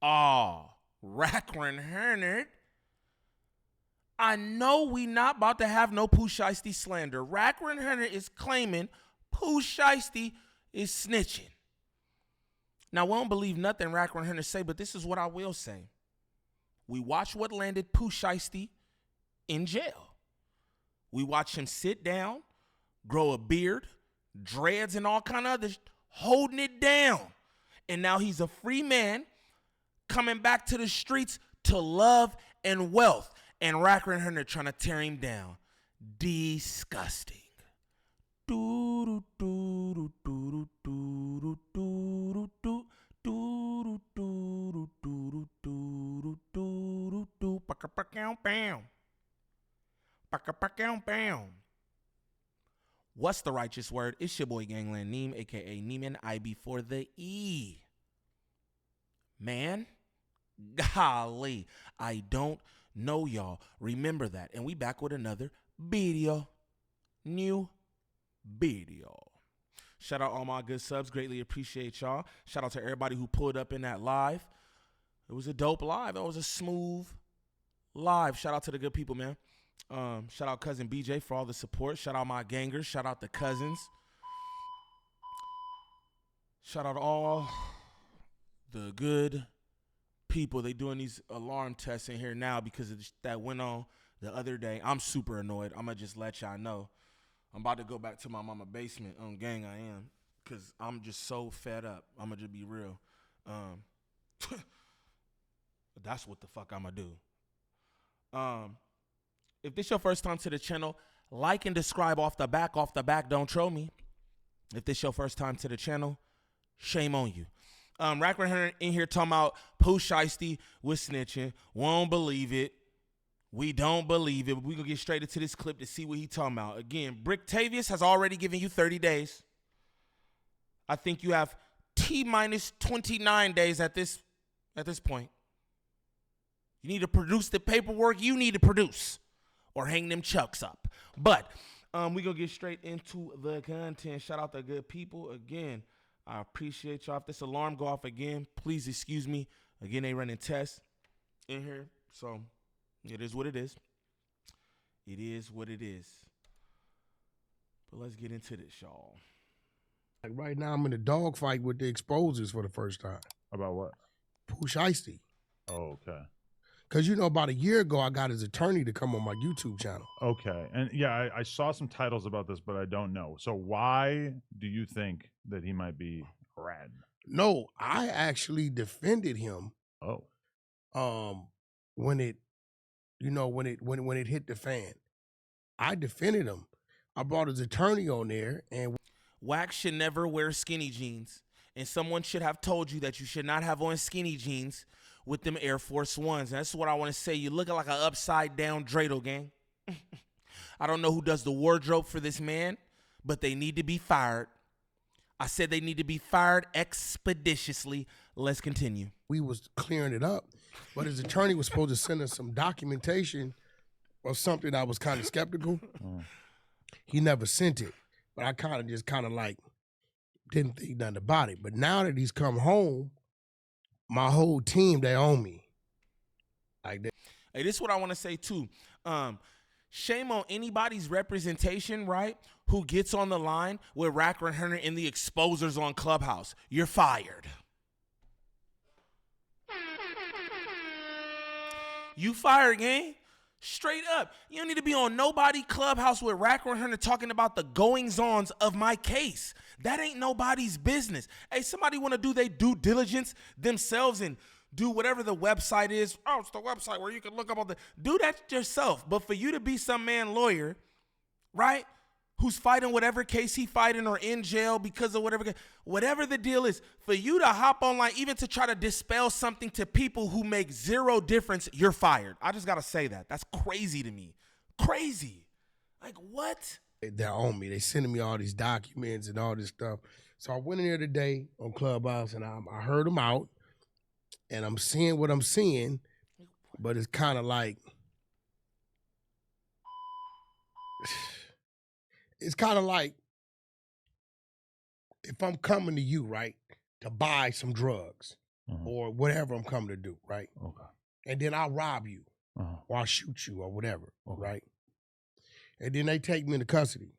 Oh, Wack100. I know we not about to have no Pooh Shiesty slander. Wack100 is claiming Pooh Shiesty is snitching. Now, we don't believe nothing Wack100 say, but this is what I will say. We watch what landed Pooh Shiesty in jail. We watch him sit down, grow a beard, dreads, and all kind of others, holding it down. And now he's a free man coming back to the streets to love and wealth. And Wack100 trying to tear him down. Disgusting. What's the righteous word? It's your boy Gangland Neem, aka Neiman, I before the E. Man, golly, I don't know y'all. Remember that. And we back with another video. New video. Shout out all my good subs. Greatly appreciate y'all. Shout out to everybody who pulled up in that live. It was a dope live. It was a smooth live. Shout out to the good people, man. Shout out cousin BJ for all the support. Shout out my gangers. Shout out the cousins. Shout out all the good people. They doing these alarm tests in here now because of that went on the other day. I'm super annoyed. I'm going to just let y'all know. I'm about to go back to my mama basement on gang. I am, because I'm just so fed up. I'm going to just be real. That's what the fuck I'm going to do. If this your first time to the channel, like and describe off the back. Don't troll me. If this your first time to the channel, shame on you. Wack100 in here talking about Pooh Shiesty was snitching. Won't believe it. We don't believe it. But we gonna get straight into this clip to see what he talking about. Again, Bricktavius has already given you 30 days. I think you have T-minus 29 days at this point. You need to produce the paperwork you need to produce, or hang them chucks up. But we gonna get straight into the content. Shout out to good people again. I appreciate y'all. If this alarm go off again, please excuse me. Again, they running tests in here, so it is what it is. It is what it is. But let's get into this, y'all. Like right now, I'm in a dog fight with the exposers for the first time. About what? Pooh Shiesty. Oh, okay. Because, you know, about a year ago, I got his attorney to come on my YouTube channel. Okay. And yeah, I saw some titles about this, but I don't know. So why do you think that he might be rad? No, I actually defended him. Oh. When it, you know, when it hit the fan. I defended him. I brought his attorney on there, and Wack should never wear skinny jeans. And someone should have told you that you should not have on skinny jeans with them Air Force Ones. And that's what I want to say. You're looking like an upside down dreidel, gang. I don't know who does the wardrobe for this man, but they need to be fired. I said they need to be fired expeditiously. Let's continue. We was clearing it up, but his attorney was supposed to send us some documentation or something. I was kind of skeptical. He never sent it, but I kind of like didn't think nothing about it. But now that he's come home, my whole team, they own me. Like that. Hey, this is what I want to say too. Shame on anybody's representation, right? Who gets on the line with Wack100 and the exposers on Clubhouse. You're fired. You fired, gang. Straight up. You don't need to be on nobody Clubhouse with Wack100 talking about the goings-ons of my case. That ain't nobody's business. Hey, somebody want to do their due diligence themselves and do whatever the website is. Oh, it's the website where you can look up all the... Do that yourself. But for you to be some man lawyer, right, who's fighting whatever case he fighting or in jail because of whatever the deal is, for you to hop online, even to try to dispel something to people who make zero difference, you're fired. I just got to say that. That's crazy to me. Crazy. Like, what? They're on me. They sending me all these documents and all this stuff. So I went in there today on Clubhouse, and I heard them out, and I'm seeing what I'm seeing, but it's kind of like... It's kind of like if I'm coming to you, right, to buy some drugs, or whatever I'm coming to do, right? Okay. And then I'll rob you or I'll shoot you or whatever, right? And then they take me into custody.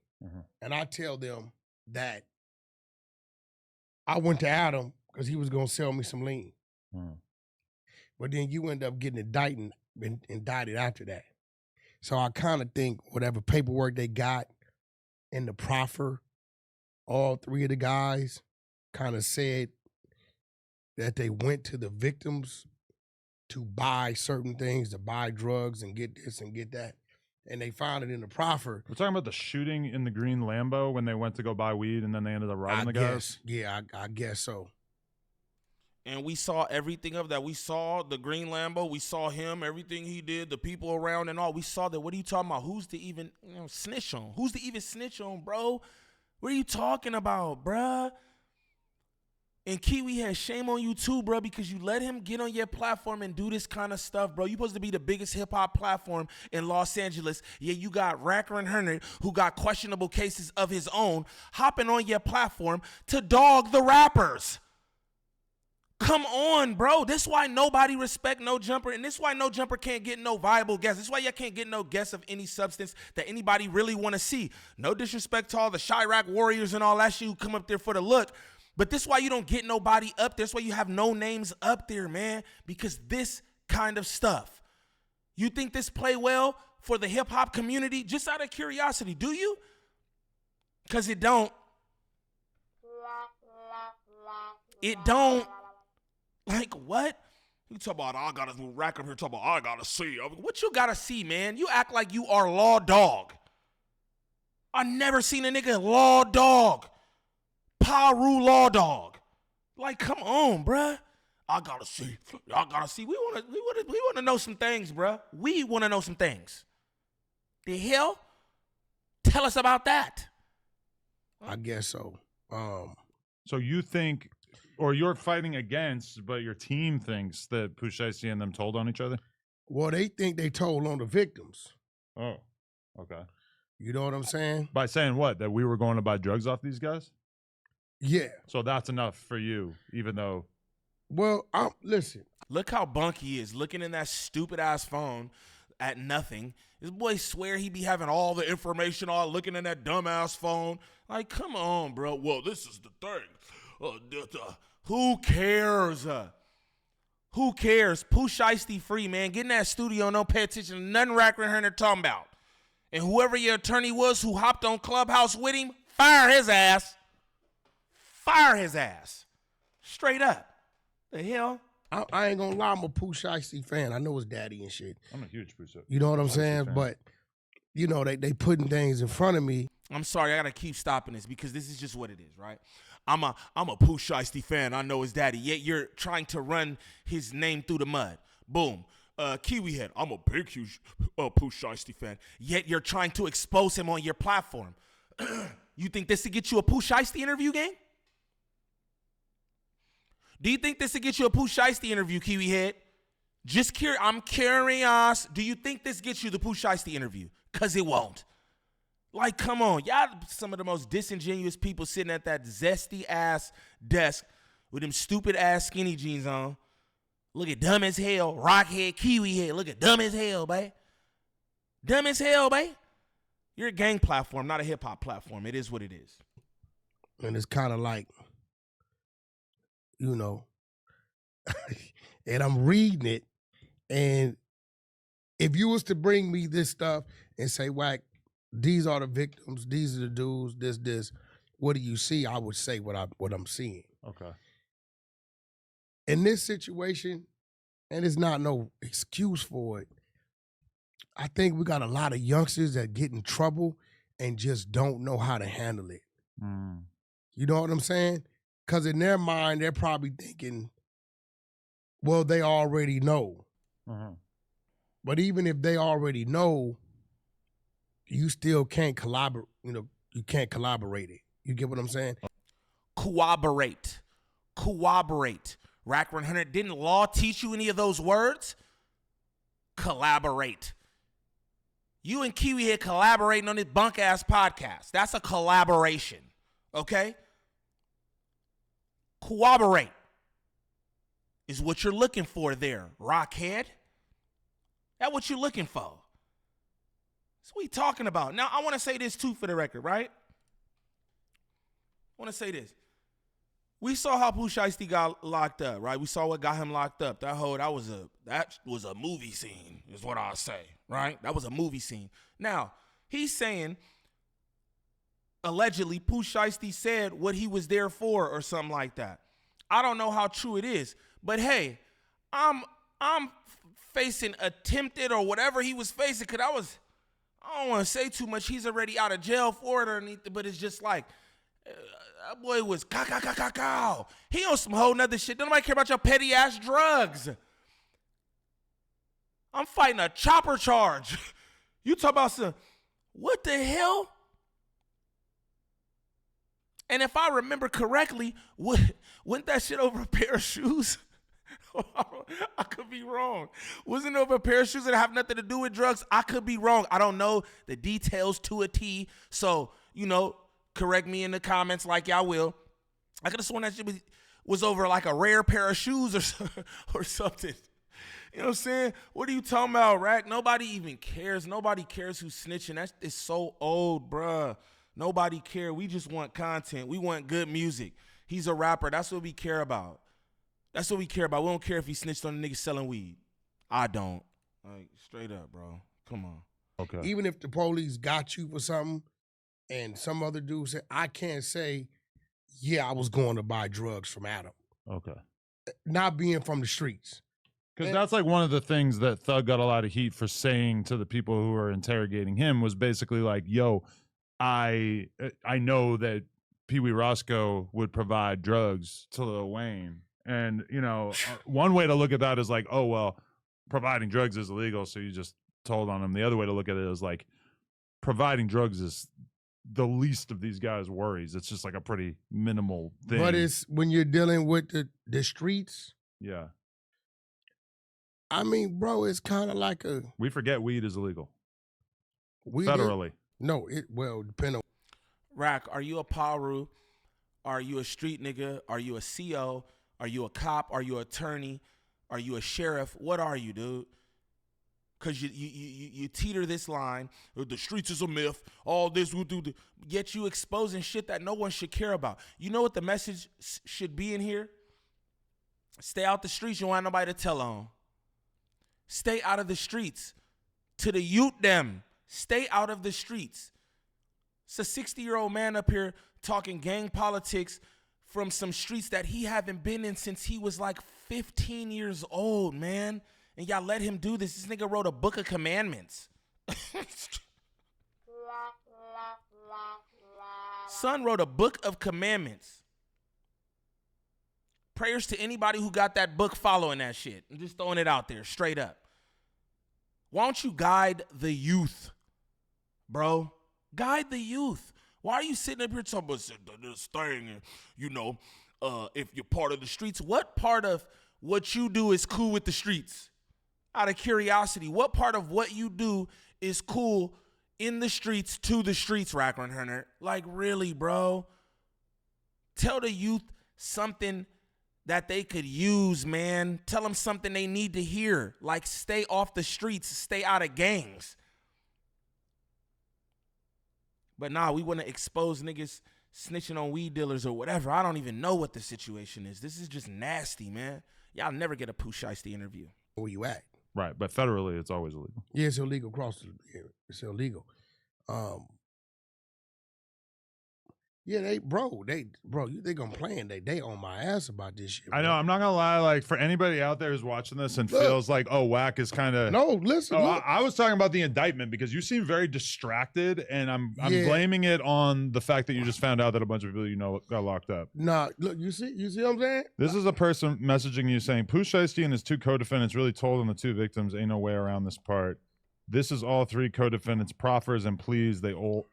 And I tell them that I went to Adam because he was going to sell me some lean. But then you end up getting indicted after that. So I kind of think whatever paperwork they got in the proffer, all three of the guys kind of said that they went to the victims to buy certain things, to buy drugs and get this and get that. And they found it in the proffer. We're talking about the shooting in the green Lambo when they went to go buy weed and then they ended up robbing the guys? Yeah, I guess so. And we saw everything of that. We saw the green Lambo. We saw him, everything he did, the people around and all. We saw that. What are you talking about? Who's to even snitch on? Who's to even snitch on, bro? What are you talking about, bruh? And Kiwi has shame on you too, bro, because you let him get on your platform and do this kind of stuff, bro. You're supposed to be the biggest hip-hop platform in Los Angeles. Yeah, you got Wack100, who got questionable cases of his own, hopping on your platform to dog the rappers. Come on, bro. This is why nobody respect No Jumper, and this is why No Jumper can't get no viable guests. This is why y'all can't get no guests of any substance that anybody really want to see. No disrespect to all the Chirac Warriors and all that shit who come up there for the look. But this is why you don't get nobody up there. This is why you have no names up there, man, because this kind of stuff. You think this play well for the hip-hop community? Just out of curiosity, do you? Because it don't. It don't. Like, what? You talk about, I got to rack up here, talk about, I got to see. What you got to see, man? You act like you are Law Dog. I never seen a nigga Law Dog. Paru Law Dog. Like, come on, bruh. I gotta see. Y'all gotta see. We wanna know some things, bruh. We wanna know some things. The hell? Tell us about that. I guess so. So you think, or you're fighting against, but your team thinks that Pooh Shiesty and them told on each other? Well, they think they told on the victims. Oh, okay. You know what I'm saying? By saying what? That we were going to buy drugs off these guys? Yeah. So that's enough for you, even though. Well, listen. Look how bunk he is, looking in that stupid ass phone at nothing. This boy swear he be having all the information, all looking in that dumb ass phone. Like, come on, bro. Well, this is the thing. Who cares? Who cares? Pooh Shiesty free, man. Get in that studio and don't pay attention to nothing Wack100 talking about. And whoever your attorney was who hopped on Clubhouse with him, fire his ass. Fire his ass. Straight up. The hell? I ain't gonna lie, I'm a Pooh Shiesty fan. I know his daddy and shit. I'm a huge Pooh Shiesty. You know what I'm saying? fan. But, you know, they putting things in front of me. I'm sorry, I gotta keep stopping this because this is just what it is, right? I'm a Pooh Shiesty fan. I know his daddy. Yet you're trying to run his name through the mud. Boom. Kiwi Head. I'm a big, huge Pooh Shiesty fan. Yet you're trying to expose him on your platform. You think this will get you a Pooh Shiesty interview, gang? Do you think this will get you a Pooh Shiesty interview, Kiwi Head? Just curious. I'm curious. Do you think this gets you the Pooh Shiesty interview? Because it won't. Like, come on. Y'all some of the most disingenuous people sitting at that zesty-ass desk with them stupid-ass skinny jeans on. Look at dumb as hell. Rockhead, Kiwi Head. Look at dumb as hell, babe. Dumb as hell, babe. You're a gang platform, not a hip-hop platform. It is what it is. And it's kind of like, you know, and I'm reading it, and if you was to bring me this stuff and say, Wack, these are the victims, these are the dudes, this, what do you see? I would say what I'm seeing. Okay. In this situation, and it's not no excuse for it, I think we got a lot of youngsters that get in trouble and just don't know how to handle it. You know what I'm saying? Because in their mind, they're probably thinking, well, they already know. But even if they already know, you still can't collaborate. You know, you can't collaborate it. You get what I'm saying? Cooperate. Wack100, didn't law teach you any of those words? Collaborate. You and Kiwi here collaborating on this bunk-ass podcast. That's a collaboration, okay? Cooperate. is what you're looking for there, Rockhead. That's what you're looking for. That's what we talking about. Now, I want to say this too for the record, right? I want to say this. We saw how Pooh Shiesty got locked up, right? We saw what got him locked up. That was a movie scene, is what I'll say, right? That was a movie scene. Now, he's saying, allegedly, Pooh Shiesty said what he was there for or something like that. I don't know how true it is, but hey, I'm facing attempted or whatever he was facing, because I don't want to say too much. He's already out of jail for it or anything, but it's just like, that boy was cow. He on some whole nother shit. Don't nobody care about your petty ass drugs. I'm fighting a chopper charge. You talk about some, what the hell? And if I remember correctly, went that shit over a pair of shoes? I could be wrong. Wasn't it over a pair of shoes that have nothing to do with drugs? I could be wrong. I don't know the details to a T. So, correct me in the comments like y'all will. I could have sworn that shit was over like a rare pair of shoes or something. You know what I'm saying? What are you talking about, Rack? Nobody even cares. Nobody cares who's snitching. That is so old, bruh. Nobody care. We just want content. We want good music. He's a rapper. That's what we care about. That's what we care about. We don't care if he snitched on the nigga selling weed. I don't. Like, straight up, bro. Come on. Okay. Even if the police got you for something and some other dude said, I can't say, yeah, I was going to buy drugs from Adam. Okay. Not being from the streets. Because that's like one of the things that Thug got a lot of heat for saying to the people who were interrogating him was basically like, yo, I know that Pee Wee Roscoe would provide drugs to Lil Wayne. And, one way to look at that is like, oh, well, providing drugs is illegal, so you just told on him. The other way to look at it is like, providing drugs is the least of these guys' worries. It's just like a pretty minimal thing. But it's when you're dealing with the streets. Yeah. I mean, bro, it's kind of like a... We forget weed is illegal. Weed federally. No, depend on... Rack, are you a Paru? Are you a street nigga? Are you a CO? Are you a cop? Are you an attorney? Are you a sheriff? What are you, dude? Because you teeter this line, the streets is a myth, all this, yet you exposing shit that no one should care about. You know what the message should be in here? Stay out the streets. You don't want nobody to tell on. Stay out of the streets. To the youth them, stay out of the streets. It's a 60-year-old man up here talking gang politics from some streets that he haven't been in since he was like 15 years old, man. And y'all let him do this. This nigga wrote a book of commandments. Son wrote a book of commandments. Prayers to anybody who got that book following that shit. I'm just throwing it out there, straight up. Why don't you guide the youth, bro? Guide the youth. Why are you sitting up here talking about this thing and, if you're part of the streets? What part of what you do is cool with the streets? Out of curiosity, what part of what you do is cool in the streets to the streets, Wack100? Like, really, bro? Tell the youth something that they could use, man. Tell them something they need to hear. Like, stay off the streets, stay out of gangs. But nah, we want to expose niggas snitching on weed dealers or whatever. I don't even know what the situation is. This is just nasty, man. Y'all never get a Pooh Shiesty interview. Where you at? Right, but federally, it's always illegal. Yeah, it's illegal it's illegal. Yeah, they gonna plan. They on my ass about this shit. Bro. I know. I'm not gonna lie. Like, for anybody out there who's watching this and feels like, oh, Wack is kind of no. Listen, I was talking about the indictment because you seem very distracted, and I'm blaming it on the fact that you just found out that a bunch of people got locked up. Nah, look, you see what I'm saying? This is a person messaging you saying Pooh Shiesty and his two co-defendants really told on the two victims. Ain't no way around this part. This is all three co-defendants' proffers and pleas. They all.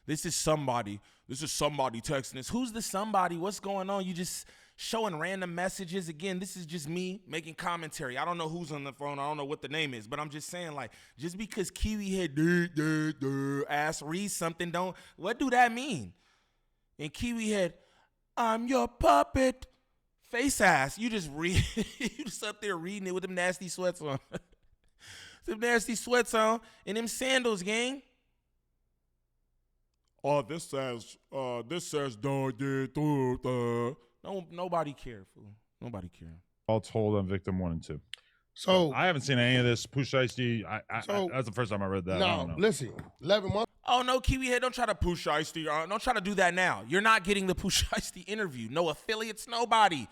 This is somebody texting us. Who's the somebody? What's going on? You just showing random messages. Again, this is just me making commentary. I don't know who's on the phone. I don't know what the name is, but I'm just saying, like, just because Kiwi Head ass reads something, what do that mean? And Kiwi Head, I'm your puppet, Face ass. You just read. You just up there reading it with them nasty sweats on. Them nasty sweats on and them sandals, gang. Oh, this says dog did. No, nobody care, fool. Nobody care. All told on victim 1 and 2. So I haven't seen any of this. Pooh Shiesty, So- that's the first time I read that. I no, don't know. listen, 11 months. Oh no, Kiwi head, don't try to Pooh Shiesty. Don't try to do that now. You're not getting the Pooh Shiesty interview. No affiliates, nobody.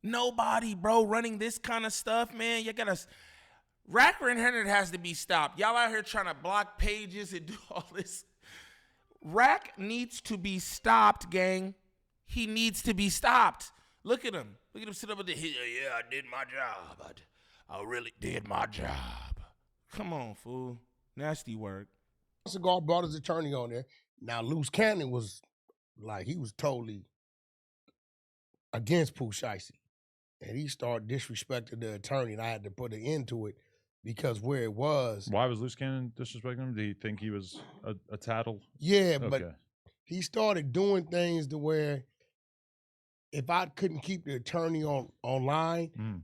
Nobody, bro, running this kind of stuff, man. You gotta. Wack100 has to be stopped. Y'all out here trying to block pages and do all this. Rack needs to be stopped, gang. He needs to be stopped. Look at him. Look at him sit up at the hill. Yeah, I did my job. I really did my job. Come on, fool. Nasty work. Cigar brought his attorney on there. Now, Loose Cannon was like, he was totally against Pooh Shiesty. And he started disrespecting the attorney, and I had to put an end to it because where it was. Why was Loose Cannon disrespecting him? Did he think he was a tattle? Yeah, Okay. but he started doing things to where if I couldn't keep the attorney online,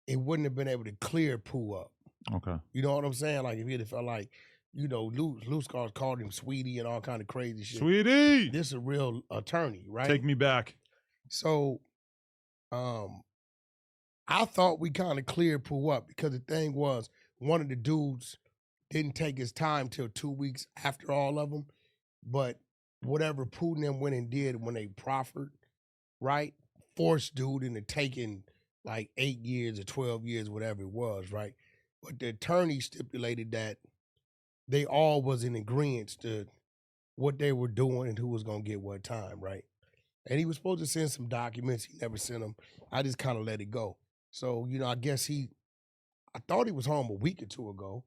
it wouldn't have been able to clear Pooh up. Okay. You know what I'm saying? Like if he'd have felt like, you know, Loose Cars called him Sweetie and all kind of crazy shit. Sweetie! This is a real attorney, right? Take me back. So, I thought we kind of cleared Pooh up because the thing was, one of the dudes didn't take his time till 2 weeks after all of them, but whatever Pooh and them went and did when they proffered, right, forced dude into taking like 8 years or 12 years, whatever it was, right? But the attorney stipulated that they all was in agreement to what they were doing and who was going to get what time, right? And he was supposed to send some documents. He never sent them. I just kind of let it go. So, you know, I guess I thought he was home a week or two ago,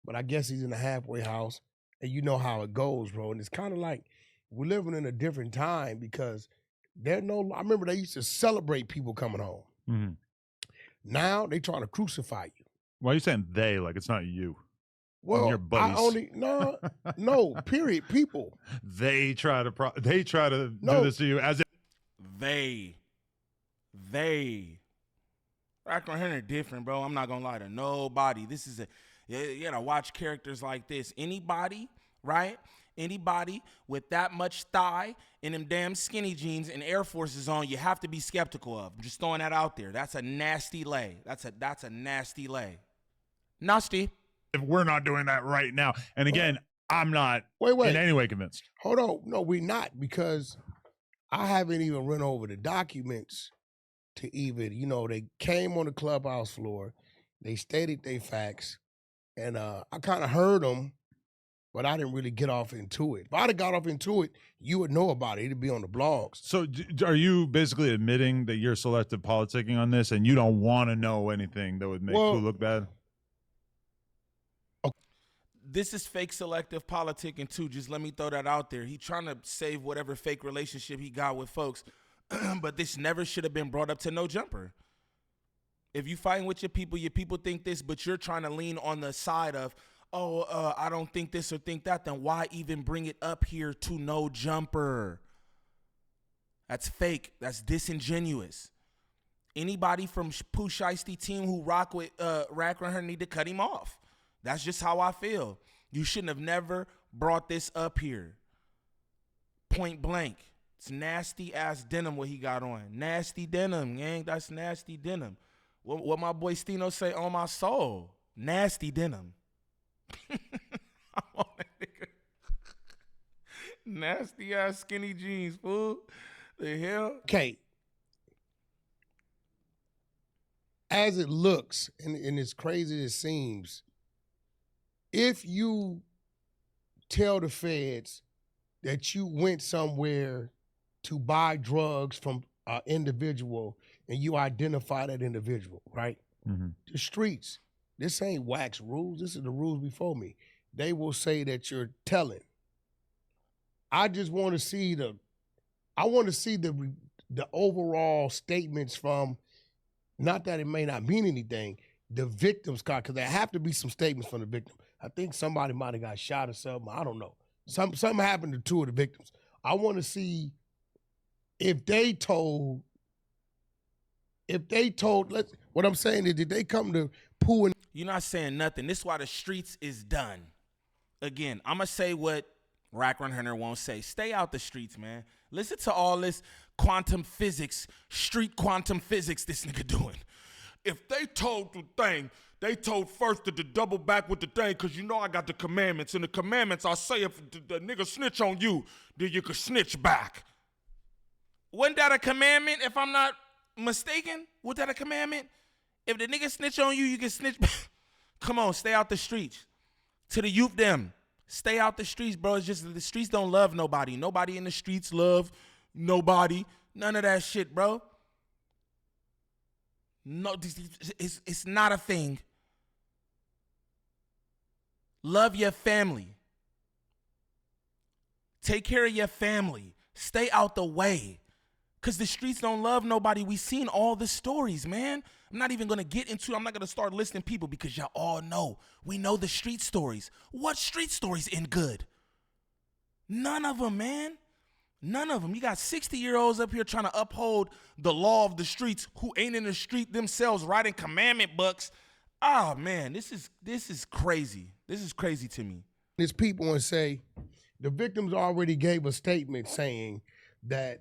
but I guess he's in the halfway house. And you know how it goes, bro. And it's kind of like we're living in a different time because I remember they used to celebrate people coming home. Mm-hmm. Now they trying to crucify you. Why are you saying they? Like it's not you. Well, your buddies. no, period, people. They try to do this to you as if They. Wack100 different, bro. I'm not gonna lie to nobody. This is you gotta watch characters like this. Anybody, right? Anybody with that much thigh and them damn skinny jeans and Air Forces on, you have to be skeptical of. I'm just throwing that out there. That's a nasty lay. That's a nasty lay. Nasty. if we're not doing that right now. And again, I'm not Wait. in any way convinced. Hold on. No, we're not, because I haven't even run over the documents to even, they came on the clubhouse floor. They stated their facts. And I kind of heard them, but I didn't really get off into it. If I'd have got off into it, you would know about it. It'd be on the blogs. So are you basically admitting that you're selective politicking on this and you don't want to know anything that would make Pooh look bad? This is fake selective politicking too. Just let me throw that out there. He trying to save whatever fake relationship he got with folks. But this never should have been brought up to No Jumper. If you fighting with your people think this, but you're trying to lean on the side of, I don't think this or think that, then why even bring it up here to No Jumper? That's fake. That's disingenuous. Anybody from Pooh Shiesty team who rock with Wack100 need to cut him off. That's just how I feel. You shouldn't have never brought this up here. Point blank. It's nasty ass denim what he got on. Nasty denim, gang. That's nasty denim. What my boy Stino say on my soul. Nasty denim. I'm on that nigga. Nasty ass skinny jeans, fool. The hell? Okay. As it looks, and as crazy as it seems, if you tell the feds that you went somewhere to buy drugs from an individual and you identify that individual, right? Mm-hmm. The streets, this ain't Wack's rules. This is the rules before me. They will say that you're telling. I just want to see the overall statements from, not that it may not mean anything, the victims, because there have to be some statements from the victim. I think somebody might have got shot or something. I don't know. Something happened to two of the victims. I want to see if they told if they told, what I'm saying is, did they come to Pooh and You're not saying nothing. This is why the streets is done. Again, I'm going to say what Wack100 won't say. Stay out the streets, man. Listen to all this quantum physics, street quantum physics this nigga doing. If they told the thing, they told first to double back with the thing, because you know I got the commandments. And the commandments, I say if the nigga snitch on you, then you can snitch back. Wasn't that a commandment, if I'm not mistaken? Was that a commandment? If the nigga snitch on you, you can snitch back. Come on, stay out the streets. To the youth them, stay out the streets, bro. It's just the streets don't love nobody. Nobody in the streets love nobody. None of that shit, bro. No, it's not a thing. Love your family. Take care of your family. Stay out the way. Because the streets don't love nobody. We seen all the stories, man. I'm not even going to get into it. I'm not going to start listing people because y'all all know. We know the street stories. What street stories end good? None of them, man. None of them. You got 60-year-olds up here trying to uphold the law of the streets who ain't in the street themselves writing commandment books. Oh, man, this is crazy. This is crazy to me. there's people and say, the victims already gave a statement saying that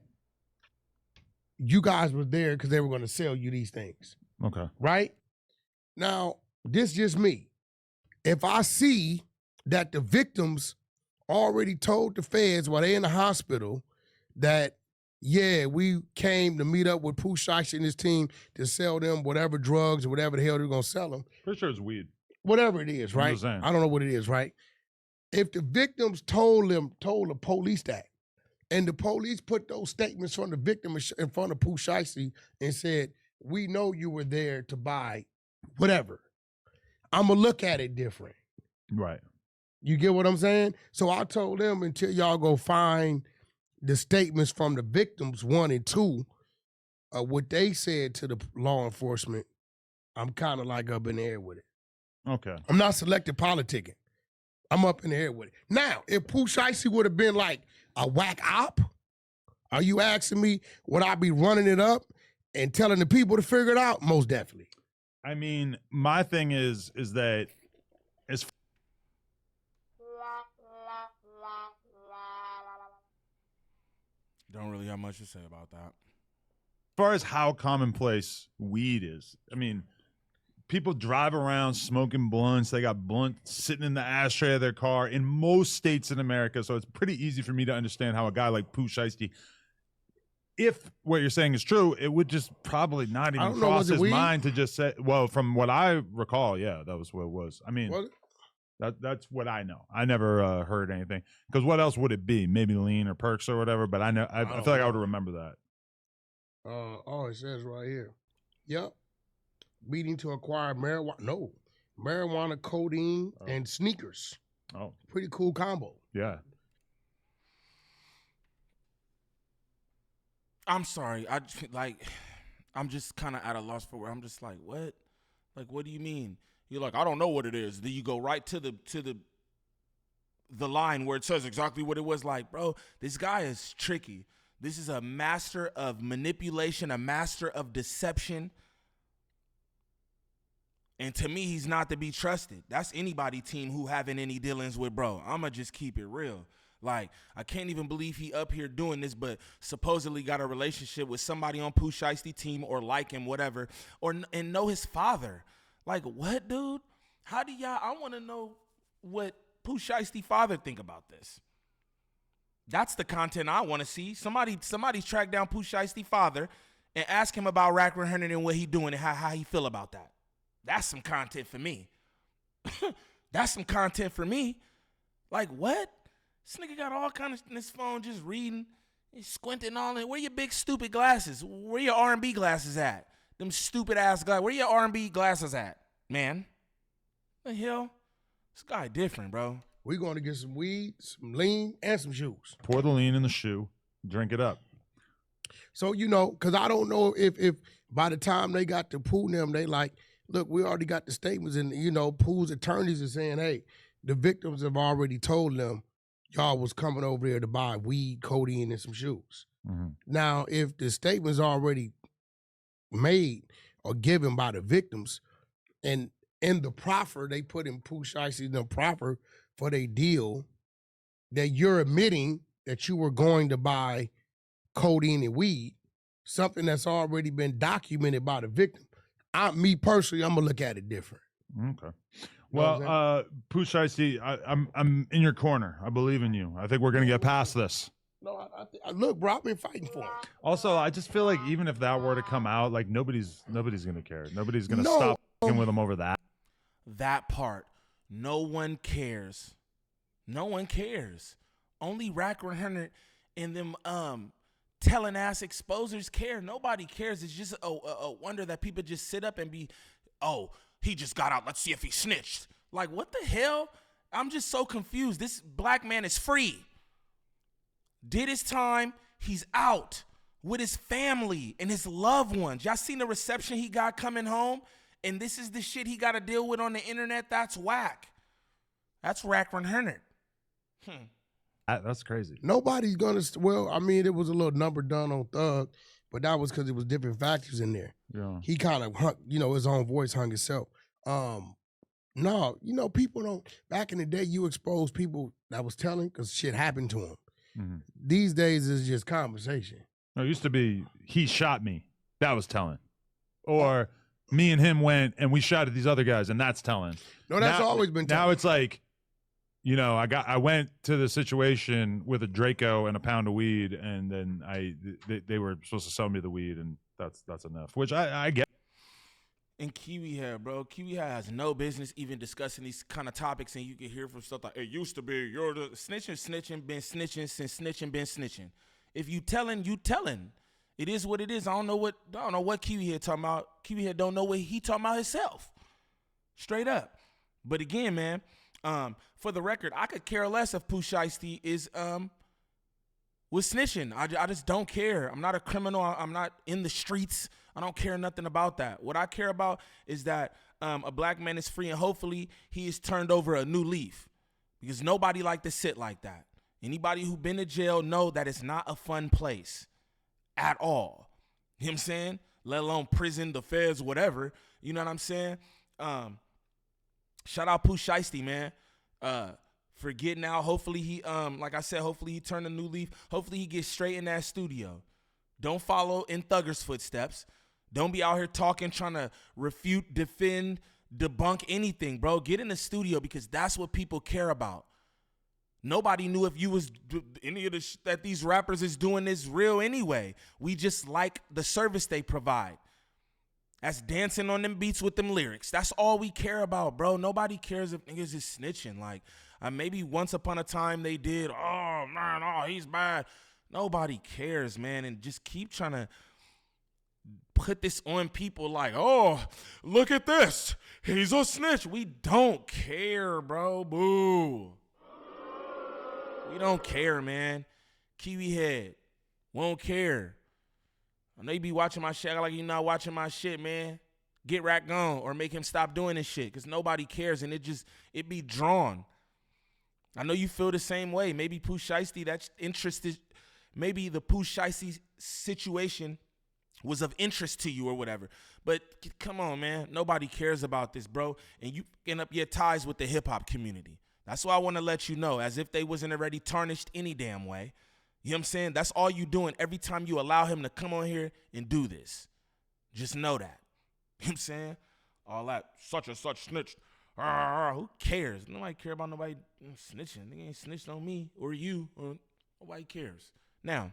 you guys were there because they were going to sell you these things. Okay. Right? Now, this just me. If I see that the victims already told the feds while they in the hospital that, yeah, we came to meet up with Pooh Shiesty and his team to sell them whatever drugs or whatever the hell they're going to sell them. Pretty sure it's weed. Whatever it is, right? I don't know what it is, right? If the victims told the police that, and the police put those statements from the victim in front of Pooh Shiesty and said, we know you were there to buy whatever, I'm going to look at it different. Right. You get what I'm saying? So I told them until y'all go find the statements from the victims, 1 and 2, what they said to the law enforcement, I'm kind of like up in the air with it. Okay. I'm not selective politicking. I'm up in the air with it. Now, if Pooh Shiesty would have been like a whack op, are you asking me would I be running it up and telling the people to figure it out? Most definitely. I mean, my thing is that as Don't really have much to say about that. far as how commonplace weed is, I mean, people drive around smoking blunts. They got blunts sitting in the ashtray of their car in most states in America. So it's pretty easy for me to understand how a guy like Pooh Shiesty, if what you're saying is true, it would just probably not even cross his mind to just say, well, from what I recall, yeah, that was what it was. I mean, that's what I know. I never heard anything. Because what else would it be? Maybe lean or perks or whatever. But I feel like I would remember that. Oh, it says right here. Yep. Meeting to acquire marijuana. No. Marijuana, codeine, and sneakers. Oh. Pretty cool combo. Yeah. I'm sorry. I'm just kind of at a loss for where I'm just like, what? Like, what do you mean? You're like, I don't know what it is. Then you go right to the line where it says exactly what it was. Like, bro, this guy is tricky. This is a master of manipulation, a master of deception. And to me, he's not to be trusted. That's anybody team who having any dealings with, bro. I'ma just keep it real. Like, I can't even believe he up here doing this, but supposedly got a relationship with somebody on Pooh Shiesty team or like him, whatever, and know his father. Like, what, dude? How do y'all, I want to know what Pooh Shiesty father think about this. That's the content I want to see. Somebody track down Pooh Shiesty father and ask him about Wack100 and what he doing and how he feel about that. That's some content for me. That's some content for me. Like, what? This nigga got all kind of in his phone just reading. He's squinting all in. Where your big stupid glasses? Where your R&B glasses at? Them stupid ass glasses. Where your R&B glasses at, man? The hell? This guy different, bro. We're going to get some weed, some lean, and some shoes. Pour the lean in the shoe. Drink it up. So, you know, because I don't know if by the time they got to Pooh and them, they like, look, we already got the statements, and, you know, Pooh's attorneys are saying, hey, the victims have already told them y'all was coming over here to buy weed, codeine, and some shoes. Mm-hmm. Now, if the statement's already, made or given by the victims. And in the proffer, they put in Pooh Shiesty in the proffer for their deal that you're admitting that you were going to buy codeine and weed, something that's already been documented by the victim. Me personally, I'm gonna look at it different. Okay. You know what I'm Well, Pooh Shiesty, I'm in your corner. I believe in you. I think we're gonna get past this. No, look, bro, I've been fighting for him. Also, I just feel like even if that were to come out, like nobody's gonna care. Nobody's gonna No. stop fucking with him over that. That part, no one cares. No one cares. Only Wack100 and them telling ass exposers care. Nobody cares. It's just a wonder that people just sit up and be, oh, he just got out. Let's see if he snitched. Like, what the hell? I'm just so confused. This black man is free. Did his time. He's out with his family and his loved ones. Y'all seen the reception he got coming home? And this is the shit he got to deal with on the internet? That's whack. That's Wack100. That's crazy. Nobody's gonna. Well, I mean, it was a little number done on Thug, but that was because it was different factors in there. Yeah. He kind of hung, his own voice hung himself. No, people don't. Back in the day, you exposed people that was telling because shit happened to them. Mm-hmm. These days, it's just conversation. No, it used to be he shot me. That was telling, or me and him went and we shot at these other guys, and that's telling. No, that's always been telling. Now it's like, I went to the situation with a Draco and a pound of weed, and then they were supposed to sell me the weed, and that's enough. Which I get. And Kiwi Head, bro. Kiwi Head has no business even discussing these kind of topics, and you can hear from stuff like, it used to be, you're the snitching, been snitching since snitching, been snitching. If you telling, you telling. It is what it is. I don't know what Kiwi Head talking about. Kiwi Head don't know what he talking about himself. Straight up. But again, man, for the record, I could care less if Pooh Shiesty is was snitching. I just don't care. I'm not a criminal. I'm not in the streets. I don't care nothing about that. What I care about is that a black man is free, and hopefully he is turned over a new leaf, because nobody like to sit like that. Anybody who been to jail know that it's not a fun place at all. You know what I'm saying? Let alone prison, the feds, whatever. You know what I'm saying? Shout out Pooh Shiesty, man. For getting out. Hopefully he, like I said, hopefully he turned a new leaf. Hopefully he gets straight in that studio. Don't follow in Thugger's footsteps. Don't be out here talking, trying to refute, defend, debunk anything, bro. Get in the studio, because that's what people care about. Nobody knew if you was any of the that these rappers is doing is real anyway. We just like the service they provide. That's dancing on them beats with them lyrics. That's all we care about, bro. Nobody cares if niggas is snitching. Like, maybe once upon a time they did, oh, man, oh, he's bad. Nobody cares, man. And just keep trying to put this on people like, oh, look at this. He's a snitch. We don't care, bro. Boo. We don't care, man. Kiwi Head. Won't care. I know you be watching my shit like you're not watching my shit, man. Get Rack gone or make him stop doing this shit, because nobody cares, and it be drawn. I know you feel the same way. Maybe Pooh Shiesty, that's interested. Maybe the Pooh Shiesty situation was of interest to you or whatever. But come on, man. Nobody cares about this, bro. And you end up your ties with the hip-hop community. That's why I want to let you know, as if they wasn't already tarnished any damn way. You know what I'm saying? That's all you doing every time you allow him to come on here and do this. Just know that. You know what I'm saying? All that such and such snitched. Who cares? Nobody care about nobody snitching. They ain't snitched on me or you. Or nobody cares. Now,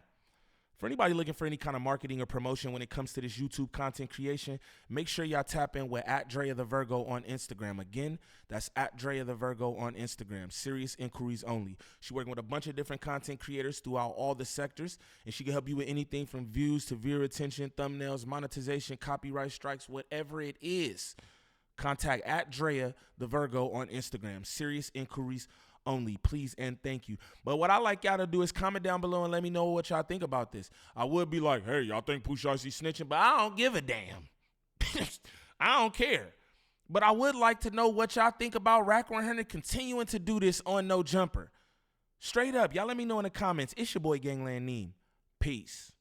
for anybody looking for any kind of marketing or promotion when it comes to this YouTube content creation, make sure y'all tap in with @DreaTheVirgo on Instagram. Again, that's @DreaTheVirgo on Instagram. Serious inquiries only. She's working with a bunch of different content creators throughout all the sectors, and she can help you with anything from views to viewer retention, thumbnails, monetization, copyright strikes, whatever it is. Contact @DreaTheVirgo on Instagram. Serious inquiries only, please and thank you. But what I like y'all to do is comment down below and let me know what y'all think about this. I would be like, hey, y'all think Pooh Shiesty snitching? But I don't give a damn. I don't care. But I would like to know what y'all think about Wack100 continuing to do this on No Jumper. Straight up, y'all let me know in the comments. It's your boy Gangland Neem. Peace.